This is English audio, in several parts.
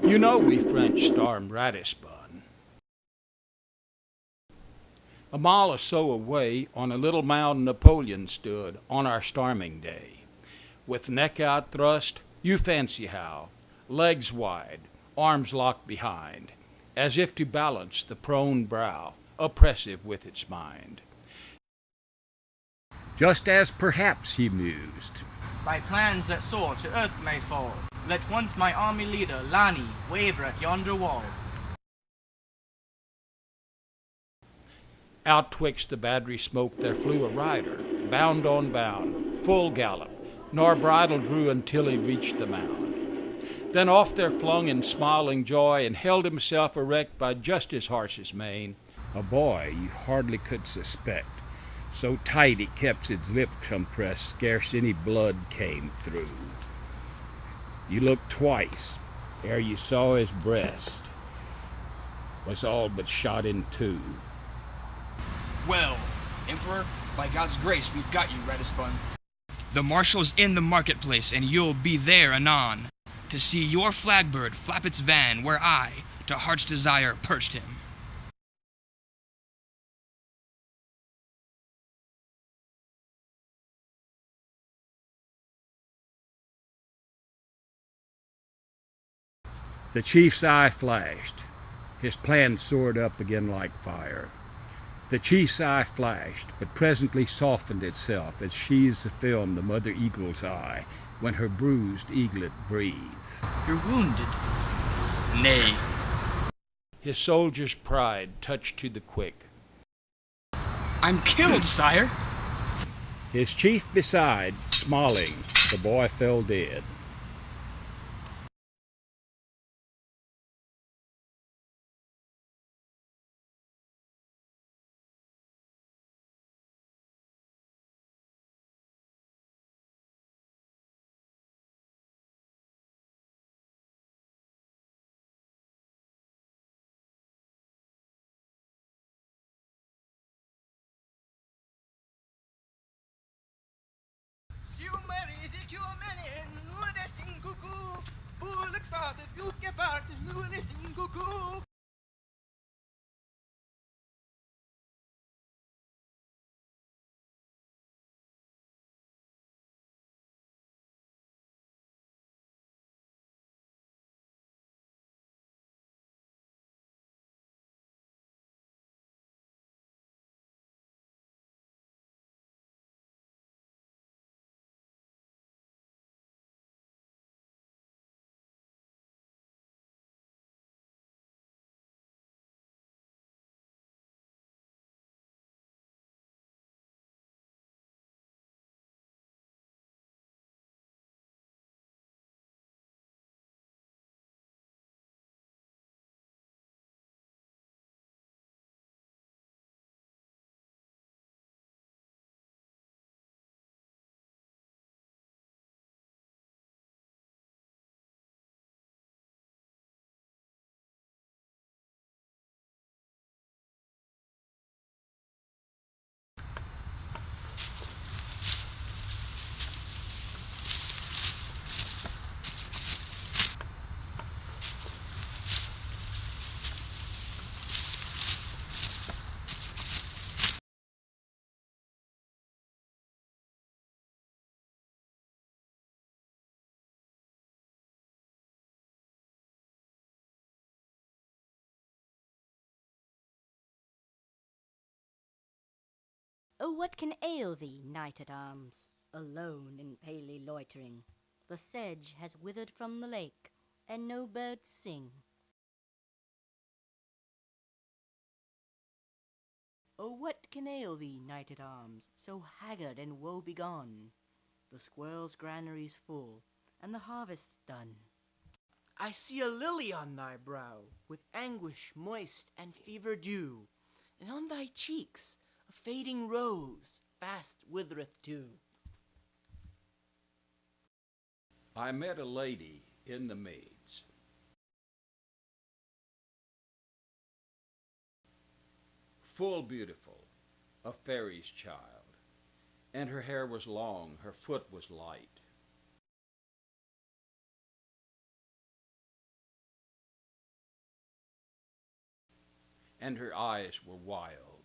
You know we French stormed Ratisbon. A mile or so away, on a little mound Napoleon stood on our storming day. With neck out thrust, you fancy how, legs wide, arms locked behind, as if to balance the prone brow, oppressive with its mind. Just as perhaps he mused, by plans that soar to earth may fall, let once my army leader, Lani, waver at yonder wall. out twixt the battery smoke there flew a rider, bound on bound, full gallop, nor bridle drew until he reached the mound. Then off there flung in smiling joy, and held himself erect by just his horse's mane, a boy you hardly could suspect, so tight he kept his lip compressed, scarce any blood came through. You looked twice, ere you saw his breast was all but shot in two. Well, Emperor, by God's grace, we've got you, Ratisbon. The marshal's in the marketplace, and you'll be there anon, to see your flagbird flap its van where I, to heart's desire, perched him. The chief's eye flashed. His plan soared up again like fire. The chief's eye flashed, but presently softened itself as sheathes the film the mother eagle's eye when her bruised eaglet breathes. You're wounded. Nay. His soldier's pride touched to the quick. I'm killed, sire. His chief beside, smiling, the boy fell dead. Oh, what can ail thee, knight-at-arms, alone and palely loitering? The sedge has withered from the lake, and no birds sing. Oh, what can ail thee, knight-at-arms, so haggard and woe-begone? The squirrel's granary's full, and the harvest's done. I see a lily on thy brow, with anguish moist and fever dew, and on thy cheeks a fading rose fast withereth too. I met a lady in the meads. Full beautiful, a fairy's child, and her hair was long, her foot was light. and her eyes were wild.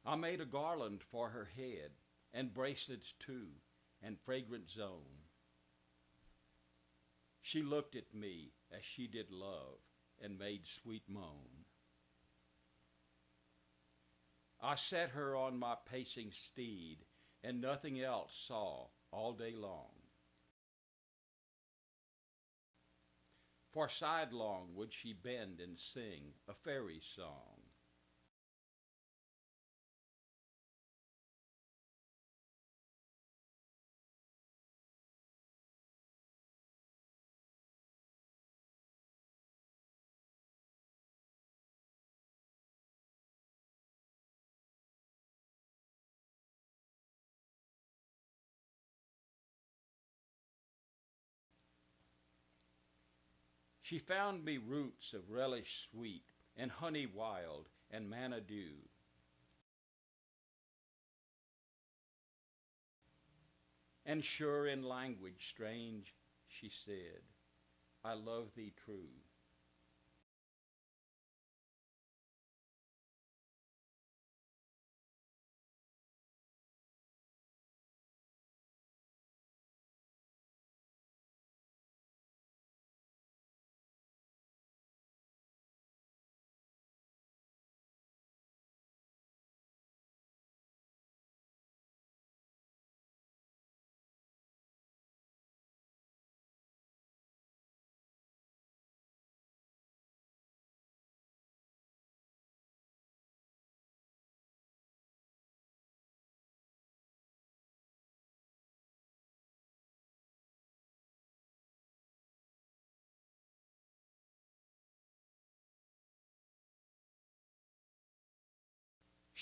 I made a garland for her head, and bracelets too, and fragrant zone. She looked at me as she did love, and made sweet moan. I set her on my pacing steed, and nothing else saw all day long. For sidelong would she bend and sing a fairy song. She found me roots of relish sweet, and honey wild, and manna dew. And sure in language strange, she said, I love thee true.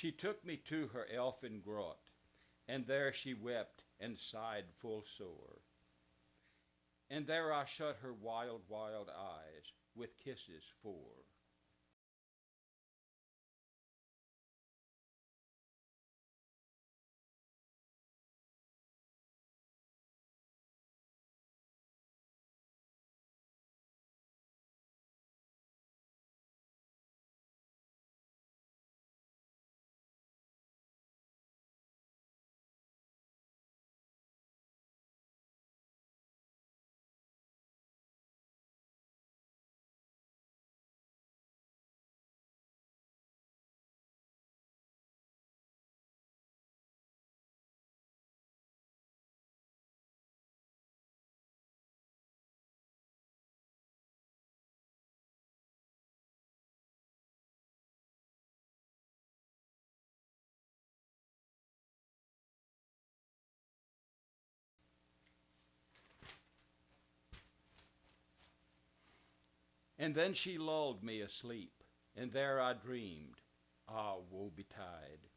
She took me to her elfin grot, and there she wept and sighed full sore. And there I shut her wild, wild eyes with kisses 4. And then she lulled me asleep, and there I dreamed, ah, woe betide.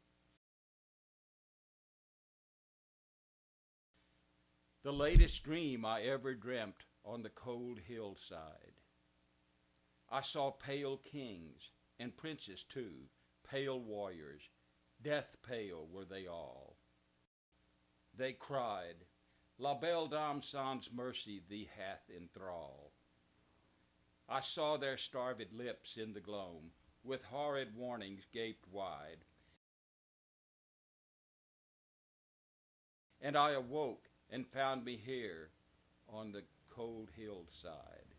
The latest dream I ever dreamt on the cold hillside. I saw pale kings, and princes too, pale warriors, death pale were they all. They cried, La Belle Dame sans mercy thee hath in thrall. I saw their starved lips in the gloam, with horrid warnings gaped wide. And I awoke and found me here on the cold hillside.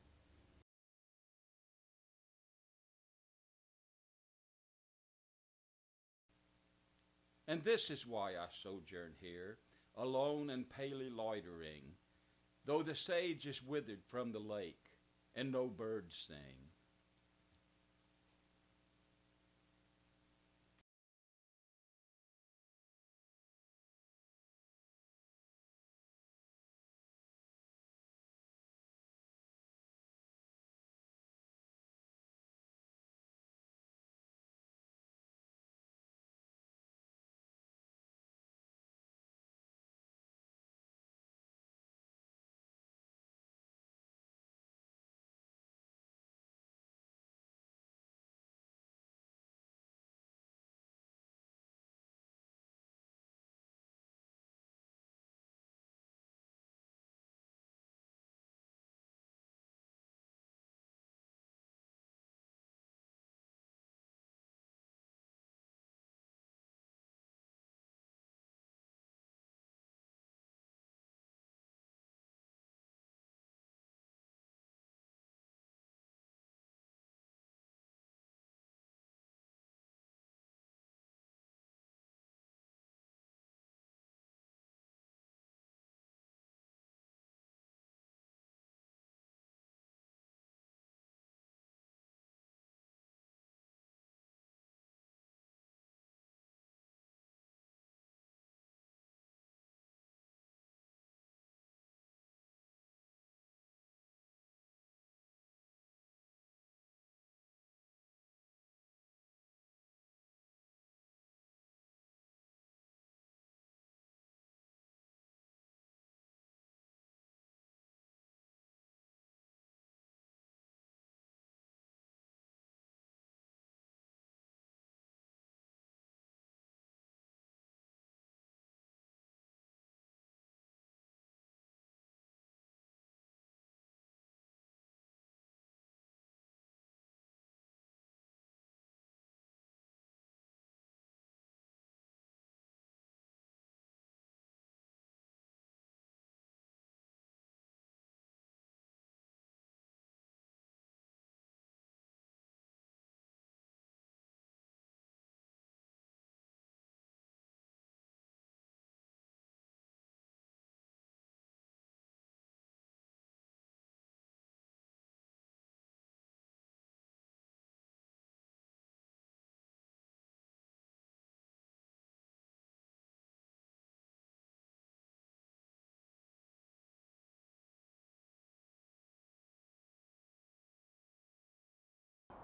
And this is why I sojourn here, alone and palely loitering, though the sage is withered from the lake, and no birds sing.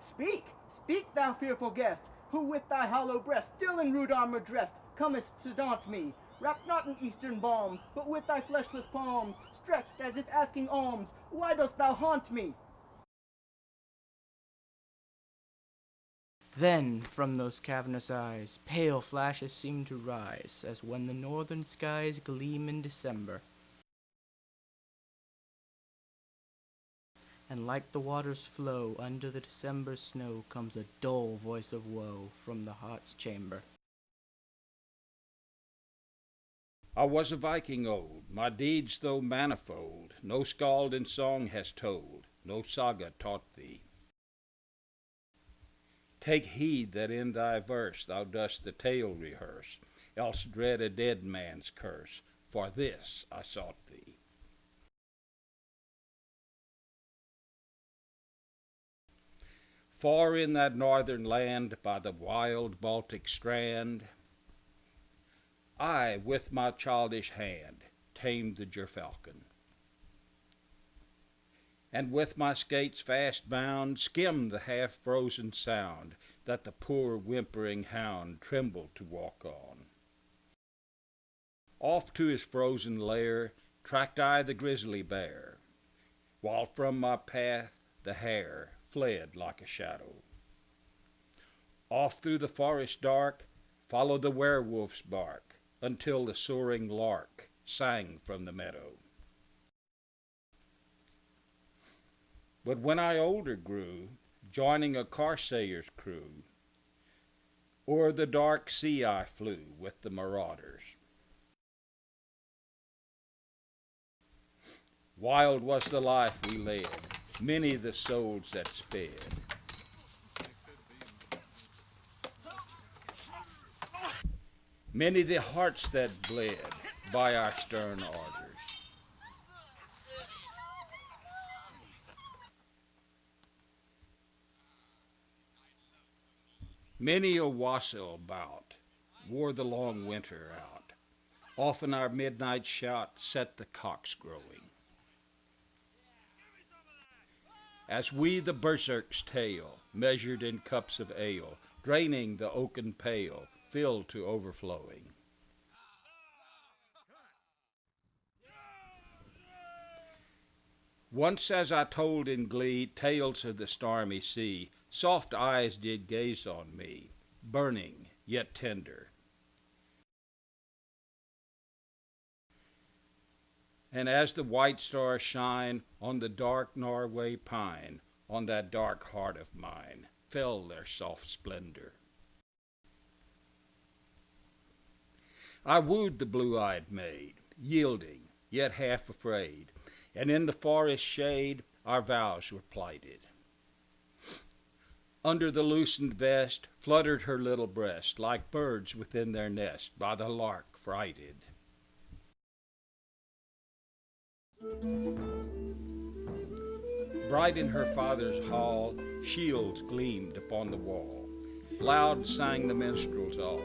Speak, speak, thou fearful guest, who with thy hollow breast, still in rude armor dressed, comest to daunt me. Wrapped not in eastern balms, but with thy fleshless palms, stretched as if asking alms, why dost thou haunt me? Then from those cavernous eyes pale flashes seem to rise, as when the northern skies gleam in December. And like the water's flow under the December snow comes a dull voice of woe from the heart's chamber. I was a Viking old, my deeds though manifold, no skald in song has told, no saga taught thee. Take heed that in thy verse thou dost the tale rehearse, else dread a dead man's curse, for this I sought thee. Far in that northern land, by the wild Baltic strand, I, with my childish hand, tamed the gerfalcon, and with my skates fast bound, skimmed the half-frozen sound that the poor whimpering hound trembled to walk on. Off to his frozen lair tracked I the grizzly bear, while from my path the hare fled like a shadow. Off through the forest dark followed the werewolf's bark, until the soaring lark sang from the meadow. But when I older grew, joining a Carsayer's crew, o'er the dark sea I flew with the marauders. Wild was the life we led, many the souls that sped. Many the hearts that bled by our stern orders. Many a wassail bout wore the long winter out. Often our midnight shout set the cocks crowing. As we the berserk's tale measured in cups of ale, draining the oaken pail, filled to overflowing. Once as I told in glee tales of the stormy sea, soft eyes did gaze on me, burning yet tender. And as the white stars shine on the dark Norway pine, on that dark heart of mine fell their soft splendor. I wooed the blue-eyed maid, yielding, yet half afraid, and in the forest shade our vows were plighted. Under the loosened vest fluttered her little breast, like birds within their nest, by the lark frighted. Bright in her father's hall, shields gleamed upon the wall. Loud sang the minstrels all.